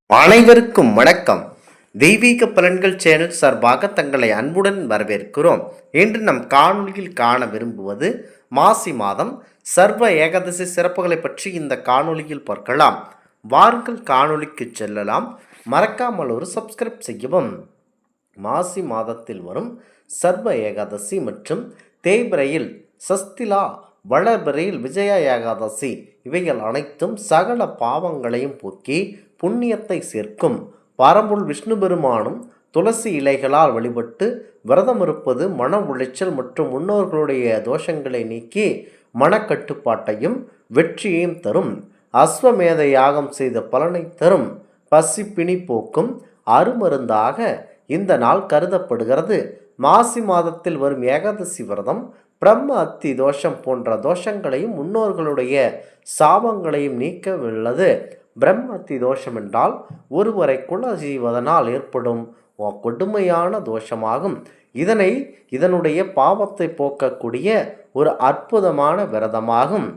அனைவருக்கும் வணக்கம். தெய்வீக பலன்கள் சேனல் சார்பாக தங்களை அன்புடன் வரவேற்கிறோம். இன்று நம் காணொலியில் காண விரும்புவது மாசி மாதம் சர்வ ஏகாதசி சிறப்புகளை பற்றி இந்த காணொலியில் பார்க்கலாம். வாருங்கள் காணொலிக்கு செல்லலாம். மறக்காமல் ஒரு சப்ஸ்கிரைப் செய்யவும். மாசி மாதத்தில் வரும் சர்வ ஏகாதசி மற்றும் தேய்பிரையில் சஸ்திலா, வளர்பிறையில் விஜயா ஏகாதசி இவைகள் அனைத்தும் சகல பாவங்களையும் போக்கி புண்ணியத்தை சேர்க்கும். பரம்பொருள் விஷ்ணு பெருமானும் துளசி இலைகளால் வழிபட்டு விரதம் இருப்பது மன உளைச்சல் மற்றும் முன்னோர்களுடைய தோஷங்களை நீக்கி மனக்கட்டுப்பாட்டையும் வெற்றியையும் தரும். அஸ்வமேத யாகம் செய்த பலனை தரும். பசிப்பிணி போக்கும் அருமருந்தாக இந்த நாள் கருதப்படுகிறது. மாசி மாதத்தில் வரும் ஏகாதசி விரதம் பிரம்ம அத்தி தோஷம் போன்ற தோஷங்களையும் முன்னோர்களுடைய சாபங்களையும் நீக்க உள்ளது. பிரம்மத்தி தோஷம் என்றால் ஒருவரை கொலை செய்வதனால் ஏற்படும் கொடுமையான தோஷமாகும். இதனுடைய பாவத்தை போக்கக்கூடிய ஒரு அற்புதமான விரதமாகும்.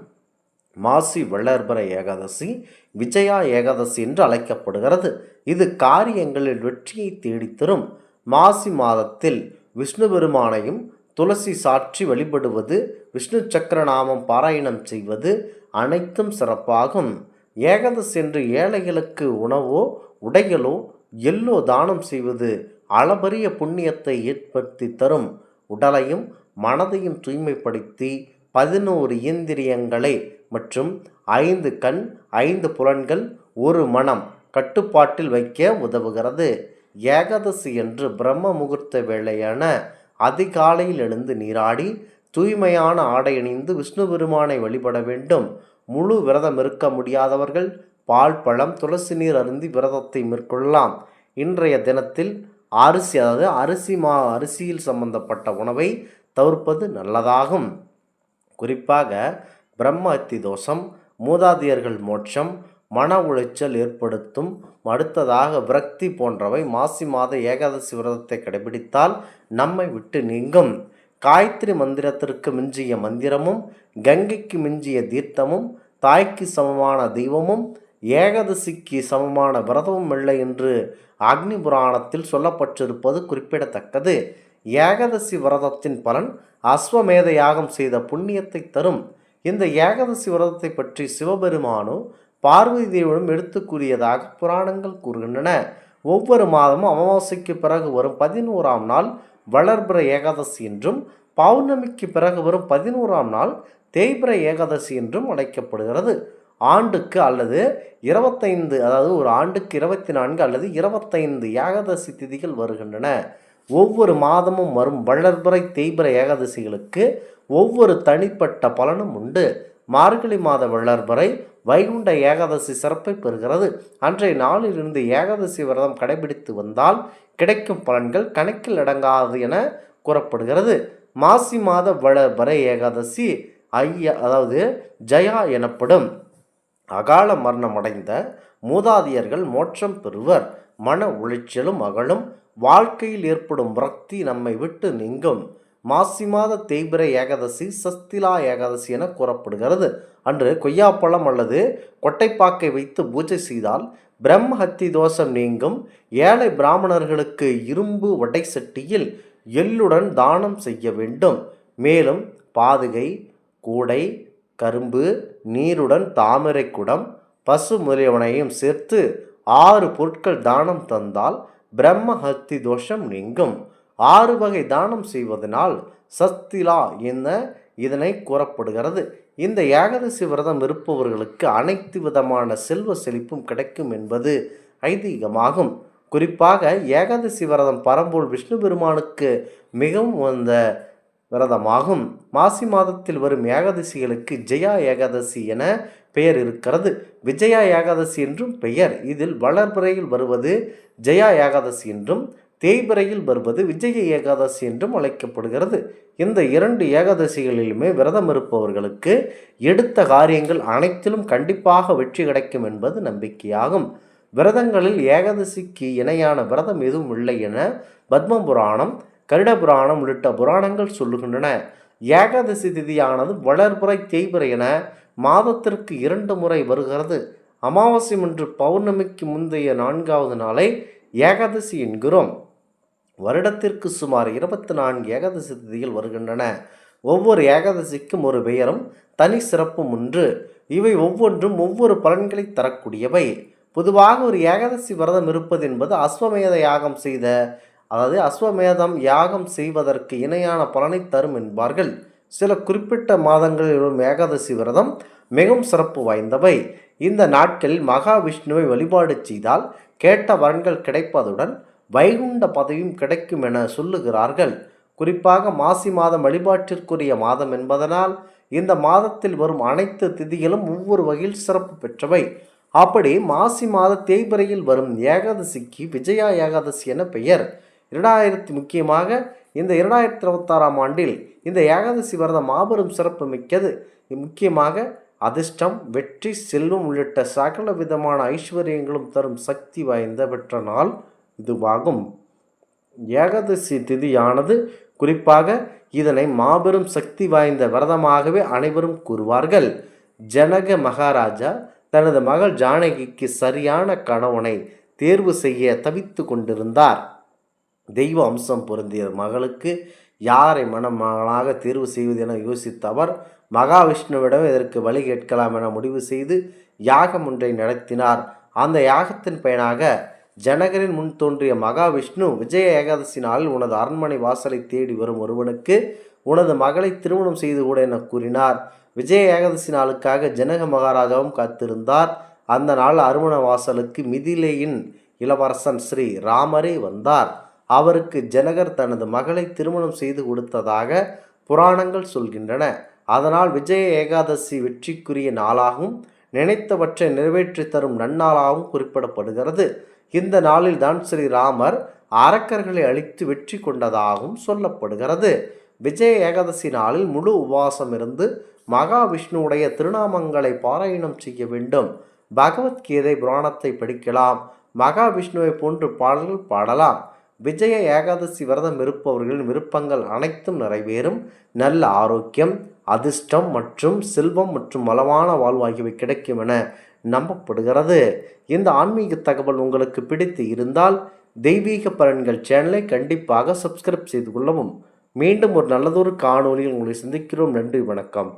மாசி வளர்பிறை ஏகாதசி விஜயா ஏகாதசி என்று அழைக்கப்படுகிறது. இது காரியங்களில் வெற்றியை தேடித்தரும். மாசி மாதத்தில் விஷ்ணு பெருமானையும் துளசி சாற்றி வழிபடுவது, விஷ்ணு சக்கரநாமம் பாராயணம் செய்வது அனைத்தும் சிறப்பாகும். ஏகாதசி என்று ஏழைகளுக்கு உணவோ உடைகளோ எல்லோ தானம் செய்வது அளபரிய புண்ணியத்தை ஏற்படுத்தி தரும். உடலையும் மனதையும் தூய்மைப்படுத்தி 11 இந்திரியங்களை மற்றும் 5 கண் 5 புலன்கள் ஒரு மனம் கட்டுப்பாட்டில் வைக்க உதவுகிறது. ஏகாதசி என்று பிரம்ம முகூர்த்த வேளையான அதிகாலையில் எழுந்து நீராடி தூய்மையான ஆடை அணிந்து விஷ்ணு பெருமானை வழிபட வேண்டும். முழு விரதம் இருக்க முடியாதவர்கள் பால், பழம், துளசி நீர் அருந்தி விரதத்தை மேற்கொள்ளலாம். இன்றைய தினத்தில் அரிசியில் சம்பந்தப்பட்ட உணவை தவிர்ப்பது நல்லதாகும். குறிப்பாக பிரம்ம அத்தி தோஷம், மூதாதையர்கள் மோட்சம், மன உளைச்சல் ஏற்படுத்தும். அடுத்ததாக விரக்தி போன்றவை மாசி மாத ஏகாதசி விரதத்தை கடைபிடித்தால் நம்மை விட்டு நீங்கும். காயத்ரி மந்திரத்திற்கு மிஞ்சிய மந்திரமும், கங்கைக்கு மிஞ்சிய தீர்த்தமும், தாய்க்கு சமமான தெய்வமும், ஏகாதசிக்கு சமமான விரதமும் இல்லை என்று அக்னி புராணத்தில் சொல்லப்பட்டிருப்பது குறிப்பிடத்தக்கது. ஏகாதசி விரதத்தின் பலன் அஸ்வமேத யாகம் செய்த புண்ணியத்தை தரும். இந்த ஏகாதசி விரதத்தை பற்றி சிவபெருமானோ பார்வதி தேவனும் எடுத்து கூறியதாக புராணங்கள் கூறுகின்றன. ஒவ்வொரு மாதமும் அமாவாசைக்கு பிறகு வரும் 11ஆம் நாள் வளர்பிறை ஏகாதசி என்றும், பௌர்ணமிக்கு பிறகு வரும் 11ஆம் நாள் தேய்பிறை ஏகாதசி என்றும் அழைக்கப்படுகிறது. ஆண்டுக்கு அல்லது 25, அதாவது ஒரு ஆண்டுக்கு 24 அல்லது 25 ஏகாதசி திதிகள் வருகின்றன. ஒவ்வொரு மாதமும் வரும் வளர்பிறை தேய்பிறை ஏகாதசிகளுக்கு ஒவ்வொரு தனிப்பட்ட பலனும் உண்டு. மார்கழி மாத வளர்பிறை வைகுண்ட ஏகாதசி சிறப்பை பெறுகிறது. அன்றைய நாளிலிருந்து ஏகாதசி விரதம் கடைபிடித்து வந்தால் கிடைக்கும் பலன்கள் கணக்கில் அடங்காது என கூறப்படுகிறது. மாசி மாத வளர்பிறை ஏகாதசி அதாவது ஜயா எனப்படும். அகால மரணம் அடைந்த மூதாதையர்கள் மோட்சம் பெறுவர். மன உளைச்சலும் அகலும். வாழ்க்கையில் ஏற்படும் விரக்தி நம்மை விட்டு நீங்கும். மாசி மாத தேய்பிறை ஏகாதசி சஸ்திலா ஏகாதசி என கூறப்படுகிறது. அன்று கொய்யாப்பழம் அல்லது கொட்டைப்பாக்கை வைத்து பூஜை செய்தால் பிரம்ம ஹத்தி தோஷம் நீங்கும். ஏழை பிராமணர்களுக்கு இரும்பு வடை சட்டியில் எள்ளுடன் தானம் செய்ய வேண்டும். மேலும் பாதுகை, கூடை, கரும்பு, நீருடன் தாமரை குடம், பசு முதலியவனையும் சேர்த்து 6 பொருட்கள் தானம் தந்தால் பிரம்ம ஹத்தி தோஷம் நீங்கும். 6 வகை தானம் செய்வதனால் சஸ்திலா என இதனை கூறப்படுகிறது. இந்த ஏகாதசி விரதம் இருப்பவர்களுக்கு அனைத்து விதமான செல்வ செழிப்பும் கிடைக்கும் என்பது ஐதீகமாகும். குறிப்பாக ஏகாதசி விரதம் பரம்பொருள் விஷ்ணு பெருமானுக்கு மிகவும் உகந்த விரதமாகும். மாசி மாதத்தில் வரும் ஏகாதசிகளுக்கு ஜெயா ஏகாதசி என பெயர் இருக்கிறது. விஜயா ஏகாதசி என்றும் பெயர். இதில் வளர்பிறையில் வருவது ஜெயா ஏகாதசி என்றும், தேய்பிறையில் வருவது விஜய ஏகாதசி என்றும் அழைக்கப்படுகிறது. இந்த 2 ஏகாதசிகளிலுமே விரதம் இருப்பவர்களுக்கு எடுத்த காரியங்கள் அனைத்திலும் கண்டிப்பாக வெற்றி கிடைக்கும் என்பது நம்பிக்கையாகும். விரதங்களில் ஏகாதசிக்கு இணையான விரதம் எதுவும் இல்லை என பத்ம புராணம், கருட புராணம் உள்ளிட்ட புராணங்கள் சொல்லுகின்றன. ஏகாதசி திதியானது வளர்பிறை தேய்பிறை என மாதத்திற்கு 2 முறை வருகிறது. அமாவாசை என்று பௌர்ணமிக்கு முந்தைய 4வது நாளை ஏகாதசி என்கிறோம். வருடத்திற்கு சுமார் 24 ஏகாதசி திதிகள் வருகின்றன. ஒவ்வொரு ஏகாதசிக்கும் ஒரு பெயரும் தனி சிறப்பும் உண்டு. இவை ஒவ்வொன்றும் ஒவ்வொரு பலன்களை தரக்கூடியவை. பொதுவாக ஒரு ஏகாதசி விரதம் இருப்பது என்பது அஸ்வமேத யாகம் அஸ்வமேதம் யாகம் செய்வதற்கு இணையான பலனை தரும் என்பார்கள். சில குறிப்பிட்ட மாதங்களில் வரும் ஏகாதசி விரதம் மிகவும் சிறப்பு வாய்ந்தவை. இந்த நாட்களில் மகாவிஷ்ணுவை வழிபாடு செய்தால் கேட்ட வரன்கள் கிடைப்பதுடன் வைகுண்ட பதவியும் கிடைக்கும் என சொல்லுகிறார்கள். குறிப்பாக மாசி மாதம் வழிபாட்டிற்குரிய மாதம் என்பதனால் இந்த மாதத்தில் வரும் அனைத்து திதிகளும் ஒவ்வொரு வகையில் சிறப்பு பெற்றவை. அப்படி மாசி மாத தேய்பிறையில் வரும் ஏகாதசிக்கு விஜயா ஏகாதசி என பெயர். முக்கியமாக இந்த 2026ஆம் ஆண்டில் இந்த ஏகாதசி விரதம் மாபெரும் சிறப்பு மிக்கது. முக்கியமாக அதிர்ஷ்டம், வெற்றி, செல்வம் உள்ளிட்ட சகல விதமான ஐஸ்வர்யங்களும் தரும் சக்தி வாய்ந்த பெற்ற நாள் இதுவாகும். ஏகாதசி திதியானது குறிப்பாக இதனை மாபெரும் சக்தி வாய்ந்த விரதமாகவே அனைவரும் கூறுவார்கள். ஜனக மகாராஜா தனது மகள் ஜானகிக்கு சரியான கணவனை தேர்வு செய்ய தவித்து கொண்டிருந்தார். தெய்வ அம்சம் பொருந்திய மகளுக்கு யாரை மணமகளாக தேர்வு செய்வது என யோசித்த அவர் மகாவிஷ்ணுவிடம் இதற்கு வழி கேட்கலாம் என முடிவு செய்து யாகம் ஒன்றை நடத்தினார். அந்த யாகத்தின் பயனாக ஜனகரின் முன் தோன்றிய மகாவிஷ்ணு, விஜய ஏகாதசி நாளில் உனது அரண்மனை வாசலை தேடி வரும் ஒருவனுக்கு உனது மகளை திருமணம் செய்து கூட என கூறினார். விஜய ஏகாதசி நாளுக்காக ஜனக மகாராஜாவும் காத்திருந்தார். அந்த நாள் அருமண வாசலுக்கு மிதிலையின் இளவரசன் ஸ்ரீ ராமரே வந்தார். அவருக்கு ஜனகர் தனது மகளை திருமணம் செய்து கொடுத்ததாக புராணங்கள் சொல்கின்றன. அதனால் விஜய ஏகாதசி வெற்றிக்குரிய நாளாகவும் நினைத்தவற்றை நிறைவேற்றி தரும் நன்னாளாகவும் குறிப்பிடப்படுகிறது. இந்த நாளில் தான் ஸ்ரீராமர் அரக்கர்களை அழித்து வெற்றி கொண்டதாகவும் சொல்லப்படுகிறது. விஜய ஏகாதசி நாளில் முழு உபவாசம் இருந்து மகாவிஷ்ணுவுடைய திருநாமங்களை பாராயணம் செய்ய வேண்டும். பகவத்கீதை புராணத்தை படிக்கலாம். மகாவிஷ்ணுவை போன்று பாடல்கள் பாடலாம். விஜய ஏகாதசி விரதம் இருப்பவர்களின் விருப்பங்கள் அனைத்தும் நிறைவேறும். நல்ல ஆரோக்கியம், அதிர்ஷ்டம் மற்றும் செல்வம் மற்றும் வளமான வாழ்வு ஆகியவை கிடைக்கும் என நம்பப்படுகிறது. இந்த ஆன்மீக தகவல் உங்களுக்கு பிடித்து இருந்தால் தெய்வீக பலன்கள் சேனலை கண்டிப்பாக சப்ஸ்கிரைப் செய்து கொள்ளவும். மீண்டும் ஒரு நல்லதொரு காணொலியில் உங்களை சந்திக்கிறோம். நன்றி, வணக்கம்.